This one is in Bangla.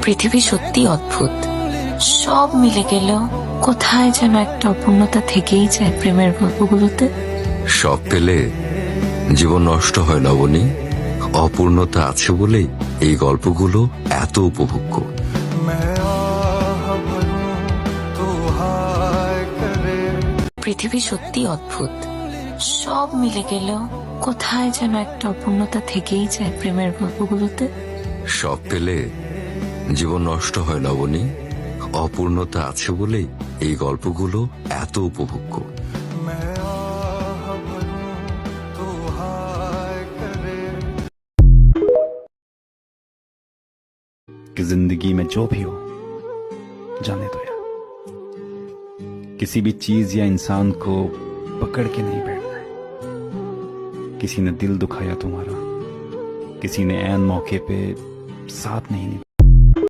পৃথিবী সত্যি অদ্ভুত। সব মিলে গেলেও কোথায় যেন একটা অপূর্ণতা থেকেই যায় প্রেমের গল্পগুলোতে। সব পেলে জীবন নষ্ট হয় লবণী, অপূর্ণতা আছে বলেই এই গল্পগুলো এত উপভোগ্য। পৃথিবী সত্যি অদ্ভুত। সব মিলে গেলেও কোথায় যেন একটা অপূর্ণতা থেকেই যায় প্রেমের গল্পগুলোতে। সব পেলে জীবন নষ্ট হয় লবণী, অপূর্ণতা আছে বলেই এই গল্পগুলো এত উপভোগ্য। कि जिंदगी में जो भी हो जाने दो यार, किसी भी चीज या इंसान को पकड़ के नहीं बैठना है। किसी ने दिल दुखाया तुम्हारा, किसी ने ऐन मौके पे साथ नहीं निभाया।